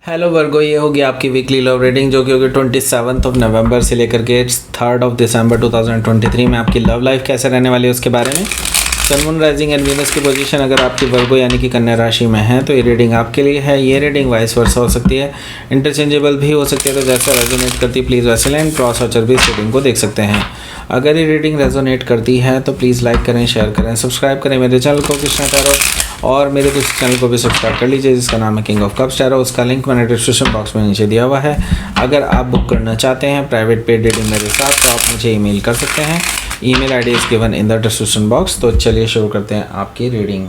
Hello वर्गो, ये होगी आपकी वीकली लव रीडिंग जो कि होगी 27 नवंबर से लेकर के 3 दिसंबर 2023 में आपकी लव लाइफ कैसे रहने वाली है उसके बारे में। Sun moon rising and Venus की पोजीशन अगर आपकी वर्गो यानी कि कन्या राशि में है तो ये रीडिंग आपके लिए है। ये रीडिंग वाइस वर्सा हो सकती है, इंटरचेंजेबल भी हो सकती है, तो जैसा रेजोनेट करती है प्लीज़ वैसे लाइन क्रॉस वाचर भी इस रीडिंग को देख सकते हैं। अगर ये रीडिंग रेजोनेट करती है तो प्लीज़ लाइक करें, शेयर करें, सब्सक्राइब करें मेरे चैनल को कृष्णा टैरो, और मेरे दूसरे चैनल को भी सब्सक्राइब कर लीजिए जिसका नाम है किंग ऑफ कप्स टैरो। उसका लिंक मैंने डिस्क्रिप्शन बॉक्स में नीचे दिया हुआ है। अगर आप बुक करना चाहते हैं प्राइवेट पेड रीडिंग मेरे साथ तो आप मुझे ईमेल कर सकते हैं। Email ID is given in the description box. तो चलिए शुरू करते हैं आपकी reading.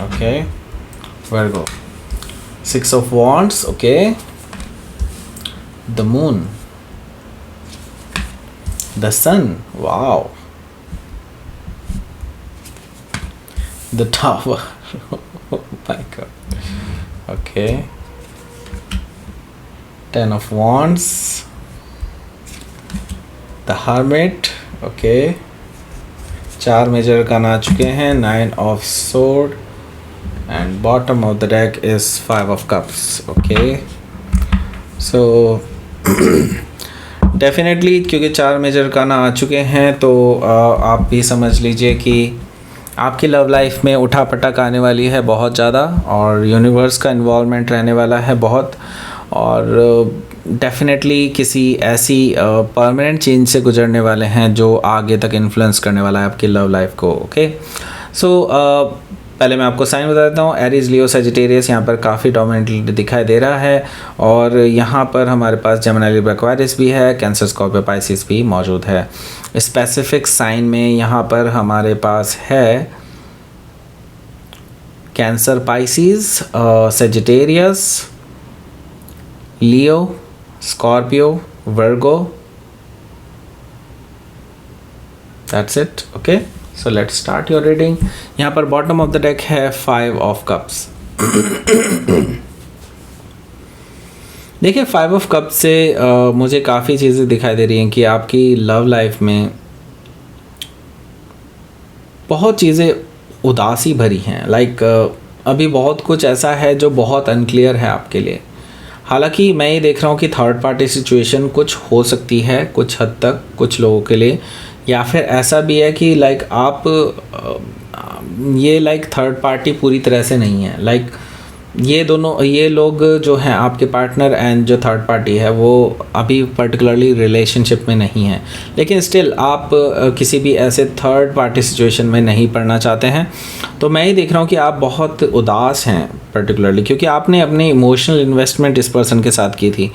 Okay Virgo, 6 of Wands, okay, the moon, the sun, wow, the tower, oh my god, okay, 10 of Wands, the hermit, okay, 4 major का आ चुके हैं, 9 of sword, and bottom of the deck is 5 of cups, okay, so definitely क्योंकि 4 major का आ चुके हैं तो आप भी समझ लीजिए कि आपकी लव लाइफ में उठा पटक आने वाली है बहुत ज़्यादा, और यूनिवर्स का इन्वॉल्वमेंट रहने वाला है बहुत, और डेफिनेटली किसी ऐसी परमानेंट चेंज से गुजरने वाले हैं जो आगे तक इन्फ्लुएंस करने वाला है आपकी लव लाइफ को। ओके, सो पहले मैं आपको साइन बता देता हूँ। एरीज, लियो, सजिटेरियस यहाँ पर काफ़ी डोमिनेंटली दिखाई दे रहा है, और यहाँ पर हमारे पास जेमिनी, लिब्रा, एक्वेरियस भी है, कैंसर, स्कॉर्पियो, पाइसिस भी मौजूद है। स्पेसिफिक साइन में यहाँ पर हमारे पास है cancer, Pisces, Sagittarius, Leo, Scorpio, Virgo, that's it. Okay, so let's start your reading. यहाँ पर बॉटम ऑफ द डेक है 5 ऑफ कप्स। देखिए 5 ऑफ कप्स से मुझे काफ़ी चीज़ें दिखाई दे रही हैं कि आपकी लव लाइफ में बहुत चीज़ें उदासी भरी हैं। लाइक अभी बहुत कुछ ऐसा है जो बहुत अनक्लियर है आपके लिए। हालांकि मैं ये देख रहा हूँ कि थर्ड पार्टी सिचुएशन कुछ हो सकती है कुछ हद तक कुछ लोगों के लिए, या फिर ऐसा भी है कि लाइक आप ये लाइक थर्ड पार्टी पूरी तरह से नहीं है। लाइक ये लोग जो हैं आपके पार्टनर एंड जो थर्ड पार्टी है वो अभी पर्टिकुलरली रिलेशनशिप में नहीं है, लेकिन स्टिल आप किसी भी ऐसे थर्ड पार्टी सिचुएशन में नहीं पड़ना चाहते हैं। तो मैं ये देख रहा हूँ कि आप बहुत उदास हैं पर्टिकुलरली, क्योंकि आपने अपनी इमोशनल इन्वेस्टमेंट इस पर्सन के साथ की थी,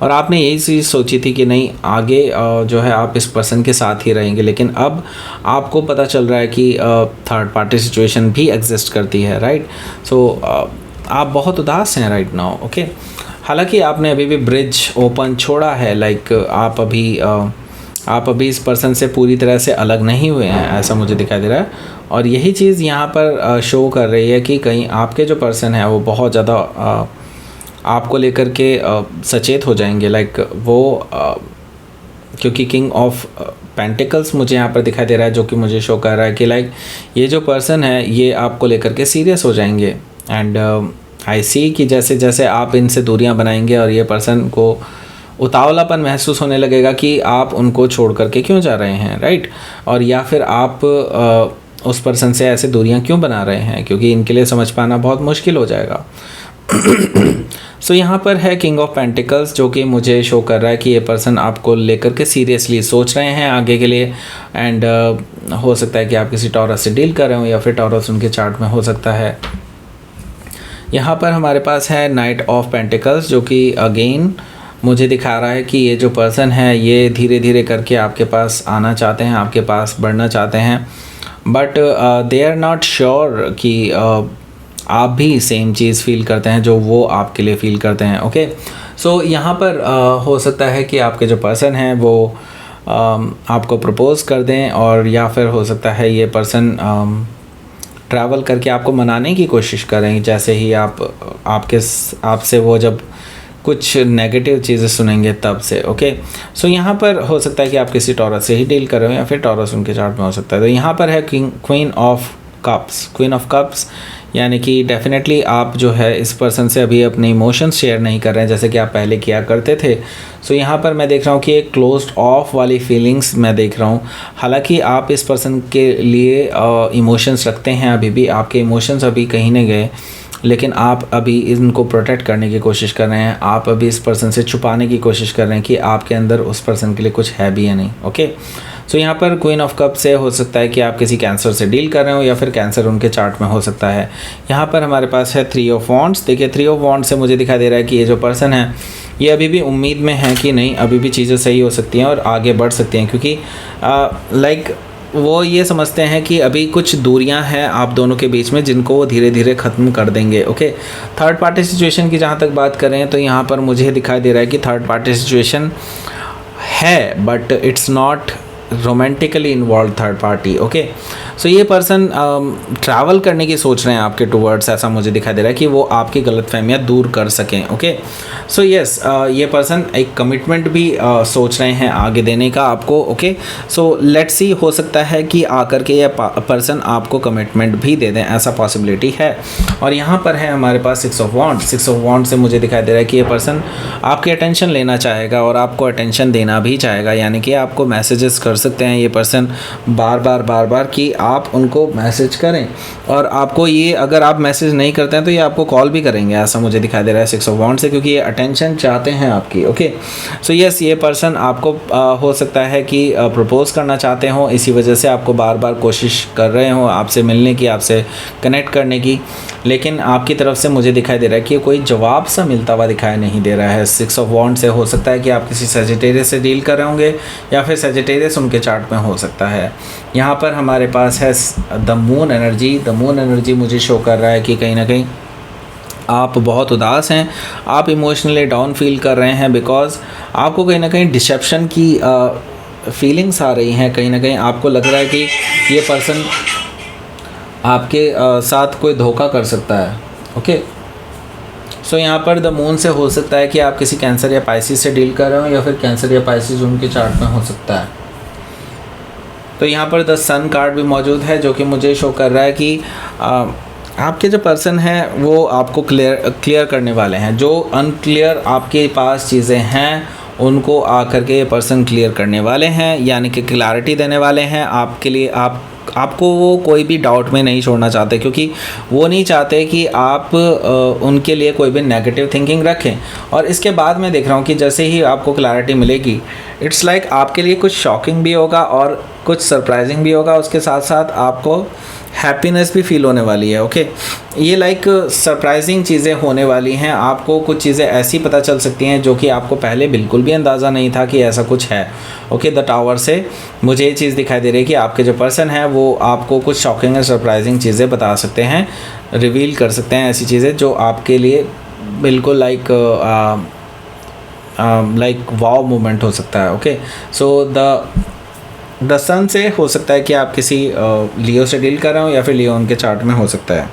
और आपने यही चीज़ सोची थी कि नहीं आगे जो है आप इस पर्सन के साथ ही रहेंगे, लेकिन अब आपको पता चल रहा है कि थर्ड पार्टी सिचुएशन भी एग्जिस्ट करती है, राइट। सो आप बहुत उदास हैं राइट नाउ। ओके, हालांकि आपने अभी भी ब्रिज ओपन छोड़ा है। लाइक आप अभी इस पर्सन से पूरी तरह से अलग नहीं हुए हैं, ऐसा मुझे दिखाई दे रहा है। और यही चीज़ यहाँ पर शो कर रही है कि कहीं आपके जो पर्सन है वो बहुत ज़्यादा आपको लेकर के सचेत हो जाएंगे। लाइक वो क्योंकि किंग ऑफ पेंटिकल्स मुझे यहाँ पर दिखाई दे रहा है, जो कि मुझे शो कर रहा है कि लाइक ये जो पर्सन है ये आपको लेकर के सीरियस हो जाएंगे। एंड आई सी कि जैसे जैसे आप इनसे दूरियां बनाएंगे और ये पर्सन को उतावलापन महसूस होने लगेगा कि आप उनको छोड़ करके क्यों जा रहे हैं, राइट। और या फिर आप उस पर्सन से ऐसे दूरियां क्यों बना रहे हैं, क्योंकि इनके लिए समझ पाना बहुत मुश्किल हो जाएगा। सो यहाँ पर है किंग ऑफ पेंटिकल्स, जो कि मुझे शो कर रहा है कि ये पर्सन आपको लेकर के सीरियसली सोच रहे हैं आगे के लिए। एंड हो सकता है कि आप किसी टॉरस से डील कर रहे हो, या फिर टॉरस उनके चार्ट में हो सकता है। यहाँ पर हमारे पास है नाइट ऑफ पेंटिकल्स, जो कि अगेन मुझे दिखा रहा है कि ये जो पर्सन है ये धीरे धीरे करके आपके पास आना चाहते हैं, आपके पास बढ़ना चाहते हैं, but they are not sure कि आप भी सेम चीज़ फील करते हैं जो वो आपके लिए फ़ील करते हैं। ओके, सो यहाँ पर हो सकता है कि आपके जो पर्सन हैं वो आपको प्रपोज़ कर दें, और या फिर हो सकता है ये पर्सन ट्रैवल करके आपको मनाने की कोशिश करें। जैसे ही आपसे वो जब कुछ नेगेटिव चीज़ें सुनेंगे तब से। ओके, सो यहाँ पर हो सकता है कि आप किसी टॉरस से ही डील कर रहे हो या फिर टॉरस उनके चार्ट में हो सकता है। तो यहाँ पर है क्वीन ऑफ कप्स, यानी कि डेफिनेटली आप जो है इस पर्सन से अभी अपने इमोशंस शेयर नहीं कर रहे हैं जैसे कि आप पहले किया करते थे। सो यहाँ पर मैं देख रहा हूँ कि एक क्लोज्ड ऑफ वाली फीलिंग्स मैं देख रहा हूँ। हालांकि आप इस पर्सन के लिए इमोशंस रखते हैं, अभी भी आपके इमोशंस अभी कहीं नहीं गए, लेकिन आप अभी इनको प्रोटेक्ट करने की कोशिश कर रहे हैं। आप अभी इस पर्सन से छुपाने की कोशिश कर रहे हैं कि आपके अंदर उस पर्सन के लिए कुछ है भी या नहीं। ओके, सो यहाँ पर क्वीन ऑफ कप से हो सकता है कि आप किसी कैंसर से डील कर रहे हो या फिर कैंसर उनके चार्ट में हो सकता है। यहाँ पर हमारे पास है 3 ऑफ वॉन्ड्स। देखिए 3 ऑफ वॉन्ड्स से मुझे दिखाई दे रहा है कि ये जो पर्सन है ये अभी भी उम्मीद में है कि नहीं, अभी भी चीज़ें सही हो सकती हैं और आगे बढ़ सकती हैं, क्योंकि वो ये समझते हैं कि अभी कुछ दूरियां हैं आप दोनों के बीच में जिनको वो धीरे धीरे ख़त्म कर देंगे। ओके, थर्ड पार्टी सिचुएशन की जहाँ तक बात करें तो यहाँ पर मुझे दिखाई दे रहा है कि थर्ड पार्टी सिचुएशन है, but it's not romantically involve third party. Okay, so ये पर्सन ट्रैवल करने की सोच रहे हैं आपके टूवर्ड्स, ऐसा मुझे दिखाई दे रहा है कि वो आपकी गलतफहमियां दूर कर सकें। ओके, सो यस, ये पर्सन एक कमिटमेंट भी सोच रहे हैं आगे देने का आपको। ओके, सो लेट्स सी, हो सकता है कि आकर के ये पर्सन आपको कमिटमेंट भी दे दें, ऐसा पॉसिबिलिटी है। और यहाँ पर है हमारे पास 6 ऑफ वॉन्ड्स। 6 ऑफ वॉन्ड्स से मुझे दिखाई दे रहा है कि ये पर्सन आपकी अटेंशन लेना चाहेगा और आपको अटेंशन देना भी चाहेगा, यानी कि आपको मैसेजेस कर सकते हैं ये पर्सन बार बार कि आप उनको मैसेज करें, और आपको ये अगर आप मैसेज नहीं करते हैं तो ये आपको कॉल भी करेंगे, ऐसा मुझे दिखाई दे रहा है 6 ऑफ वॉन्ड्स से, क्योंकि ये अटेंशन चाहते हैं आपकी। ओके, सो यस, ये पर्सन आपको हो सकता है कि प्रपोज़ करना चाहते हो, इसी वजह से आपको बार बार कोशिश कर रहे हो आपसे मिलने की, आपसे कनेक्ट करने की, लेकिन आपकी तरफ से मुझे दिखाई दे रहा है कि कोई जवाब सा मिलता हुआ दिखाई नहीं दे रहा है। 6 ऑफ वॉन्ड्स से हो सकता है कि आप किसी सजिटेरियस से डील कर रहे होंगे या फिर सजिटेरियस उनके चार्ट में हो सकता है। यहाँ पर हमारे पास है the moon energy. The moon energy मुझे शो कर रहा है कि कहीं ना कहीं आप बहुत उदास हैं, आप इमोशनली डाउन फील कर रहे हैं, बिकॉज आपको कहीं ना कहीं डिसेप्शन की फीलिंग्स आ रही हैं। कहीं ना कहीं आपको लग रहा है कि ये पर्सन आपके साथ कोई धोखा कर सकता है। ओके, सो यहाँ पर द मून से हो सकता है कि आप किसी कैंसर या पाइसिस से डील कर रहे हो या फिर कैंसर या पाइसिस उनके चार्ट में हो सकता है। तो यहाँ पर द सन कार्ड भी मौजूद है जो कि मुझे शो कर रहा है कि आपके जो पर्सन हैं वो आपको क्लियर करने वाले हैं। जो अनक्लियर आपके पास चीज़ें हैं उनको आकर के ये पर्सन क्लियर करने वाले हैं, यानी कि क्लैरिटी देने वाले हैं आपके लिए। आपको वो कोई भी डाउट में नहीं छोड़ना चाहते, क्योंकि वो नहीं चाहते कि आप उनके लिए कोई भी नेगेटिव थिंकिंग रखें। और इसके बाद मैं देख रहा हूँ कि जैसे ही आपको क्लैरिटी मिलेगी, इट्स लाइक आपके लिए कुछ शॉकिंग भी होगा और कुछ सरप्राइजिंग भी होगा, उसके साथ साथ आपको हैप्पीनेस भी फील होने वाली है। ओके, ये लाइक सरप्राइजिंग चीज़ें होने वाली हैं। आपको कुछ चीज़ें ऐसी पता चल सकती हैं जो कि आपको पहले बिल्कुल भी अंदाज़ा नहीं था कि ऐसा कुछ है। ओके, द टावर से मुझे ये चीज़ दिखाई दे रही है कि आपके जो पर्सन है वो आपको कुछ शॉकिंग और सरप्राइजिंग चीज़ें बता सकते हैं, रिवील कर सकते हैं ऐसी चीज़ें जो आपके लिए बिल्कुल लाइक वाव मोमेंट हो सकता है। ओके, सो द सन से हो सकता है कि आप किसी लियो से डील कर रहे हो या फिर लियो उनके चार्ट में हो सकता है।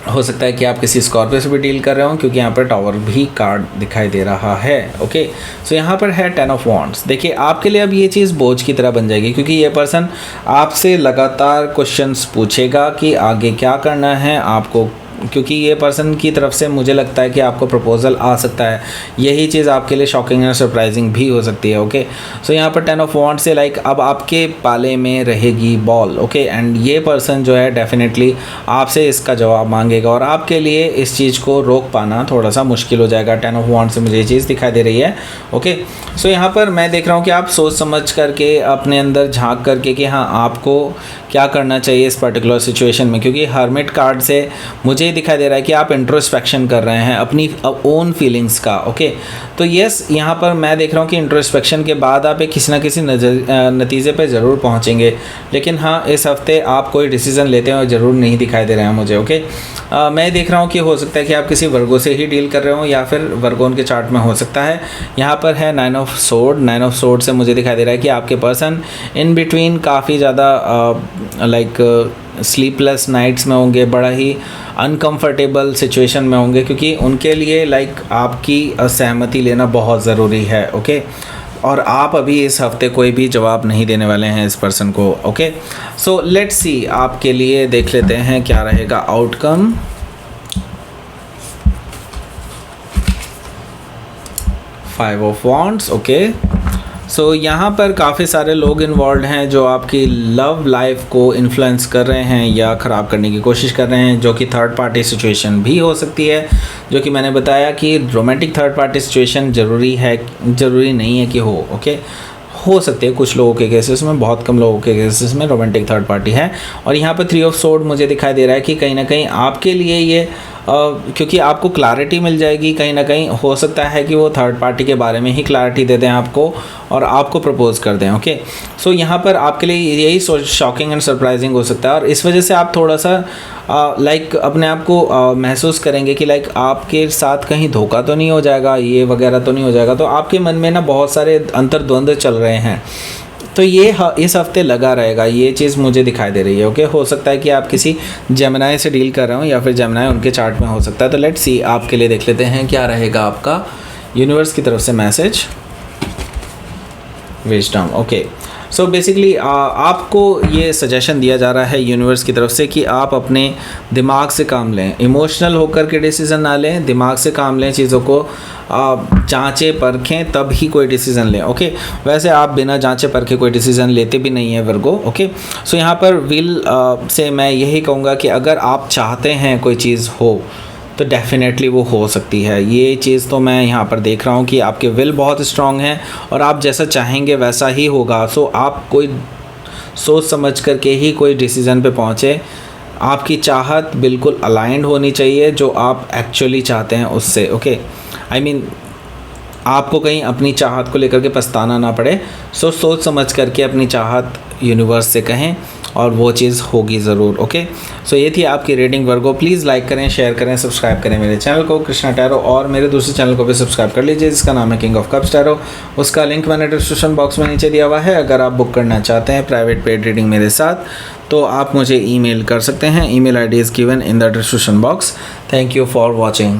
हो सकता है कि आप किसी स्कॉर्पियो से भी डील कर रहे हो, क्योंकि यहाँ पर टावर भी कार्ड दिखाई दे रहा है। ओके, सो यहाँ पर है 10 ऑफ वॉन्ड्स। देखिए आपके लिए अब ये चीज़ बोझ की तरह बन जाएगी, क्योंकि ये पर्सन आपसे लगातार क्वेश्चंस पूछेगा कि आगे क्या करना है आपको, क्योंकि ये पर्सन की तरफ से मुझे लगता है कि आपको प्रपोजल आ सकता है। यही चीज़ आपके लिए शॉकिंग और सरप्राइजिंग भी हो सकती है। ओके, सो यहाँ पर 10 ऑफ वॉन्ड्स से लाइक अब आपके पाले में रहेगी बॉल। ओके, एंड ये पर्सन जो है डेफिनेटली आपसे इसका जवाब मांगेगा और आपके लिए इस चीज़ को रोक पाना थोड़ा सा मुश्किल हो जाएगा। 10 ऑफ वॉन्ड्स से मुझे ये चीज़ दिखाई दे रही है। ओके, सो यहाँ पर मैं देख रहा हूँ कि आप सोच समझ करके अपने अंदर झांक करके कि हाँ आपको क्या करना चाहिए इस पर्टिकुलर सिचुएशन में, क्योंकि हर्मिट कार्ड से मुझे दिखाई दे रहा है कि आप इंट्रोस्पेक्शन कर रहे हैं अपनी ओन फीलिंग्स का। ओके, तो यस, यहाँ पर मैं देख रहा हूँ कि इंट्रोस्पेक्शन के बाद आप एक किसी ना किसी नतीजे पे ज़रूर पहुँचेंगे, लेकिन हाँ इस हफ्ते आप कोई डिसीज़न लेते हैं और ज़रूर नहीं दिखाई दे रहे हैं मुझे। ओके, मैं देख रहा हूँ कि हो सकता है कि आप किसी वर्गो से ही डील कर रहे हो या फिर वर्गो उनके चार्ट में हो सकता है। यहाँ पर है 9 ऑफ सोर्ड। 9 ऑफ सोर्ड से मुझे दिखाई दे रहा है कि आपके पर्सन इन बिटवीन काफ़ी ज़्यादा लाइक स्लीपलेस नाइट्स में होंगे, बड़ा ही अनकंफर्टेबल सिचुएशन में होंगे, क्योंकि उनके लिए लाइक आपकी सहमति लेना बहुत ज़रूरी है। ओके, और आप अभी इस हफ्ते कोई भी जवाब नहीं देने वाले हैं इस पर्सन को। ओके, सो लेट्स सी, आपके लिए देख लेते हैं क्या रहेगा outcome. Five of wands. Okay, so यहाँ पर काफ़ी सारे लोग इन्वॉल्व हैं जो आपकी लव लाइफ को इन्फ्लुएंस कर रहे हैं या ख़राब करने की कोशिश कर रहे हैं, जो कि थर्ड पार्टी सिचुएशन भी हो सकती है। जो कि मैंने बताया कि रोमांटिक थर्ड पार्टी सिचुएशन ज़रूरी नहीं है कि हो। ओके, हो सकते हैं कुछ लोगों के केसेस में, बहुत कम लोगों के केसेस में रोमांटिक थर्ड पार्टी है। और यहाँ पर 3 ऑफ सोर्ड मुझे दिखाई दे रहा है कि कहीं ना कहीं आपके लिए ये क्योंकि आपको क्लैरिटी मिल जाएगी, कहीं ना कहीं हो सकता है कि वो थर्ड पार्टी के बारे में ही क्लैरिटी दे दें आपको और आपको प्रपोज कर दें। ओके, सो यहाँ पर आपके लिए यही शॉकिंग एंड सरप्राइजिंग हो सकता है, और इस वजह से आप थोड़ा सा लाइक अपने आप को महसूस करेंगे कि लाइक आपके साथ कहीं धोखा तो नहीं हो जाएगा, ये वगैरह तो नहीं हो जाएगा। तो आपके मन में ना बहुत सारे अंतर्द्वंद चल रहे हैं, तो ये इस हफ्ते लगा रहेगा, ये चीज़ मुझे दिखाई दे रही है। ओके, हो सकता है कि आप किसी जेमिनी से डील कर रहे हो या फिर जेमिनी उनके चार्ट में हो सकता है। तो लेट्स सी, आपके लिए देख लेते हैं क्या रहेगा आपका यूनिवर्स की तरफ से message. Wisdom. Okay, so basically आपको ये सजेशन दिया जा रहा है यूनिवर्स की तरफ से कि आप अपने दिमाग से काम लें, इमोशनल होकर के डिसीज़न ना लें, दिमाग से काम लें, चीज़ों को जांचें परखें तब ही कोई डिसीज़न लें। ओके, वैसे आप बिना जांचे परखे कोई डिसीज़न लेते भी नहीं है वर्गो। ओके, सो यहाँ पर विल से मैं यही कहूँगा कि अगर आप चाहते हैं कोई चीज़ हो तो डेफिनेटली वो हो सकती है। ये चीज़ तो मैं यहाँ पर देख रहा हूँ कि आपके विल बहुत स्ट्रांग है और आप जैसा चाहेंगे वैसा ही होगा। सो आप कोई सोच समझ करके ही कोई डिसीज़न पे पहुँचे। आपकी चाहत बिल्कुल अलाइंड होनी चाहिए जो आप एक्चुअली चाहते हैं उससे। ओके, आई मीन आपको कहीं अपनी चाहत को लेकर के पछताना ना पड़े। सो सोच समझ करके अपनी चाहत यूनिवर्स से कहें और वो चीज़ होगी ज़रूर। ओके, सो ये थी आपकी रीडिंग वर्गो। प्लीज़ लाइक करें, शेयर करें, सब्सक्राइब करें मेरे चैनल को कृष्णा टैरो, और मेरे दूसरे चैनल को भी सब्सक्राइब कर लीजिए जिसका नाम है किंग ऑफ कप्स टैरो। उसका लिंक मैंने डिस्क्रिप्शन बॉक्स में नीचे दिया हुआ है। अगर आप बुक करना चाहते हैं प्राइवेट पेड रीडिंग मेरे साथ तो आप मुझे ईमेल कर सकते हैं। Email ID is given in the description box. Thank you for watching.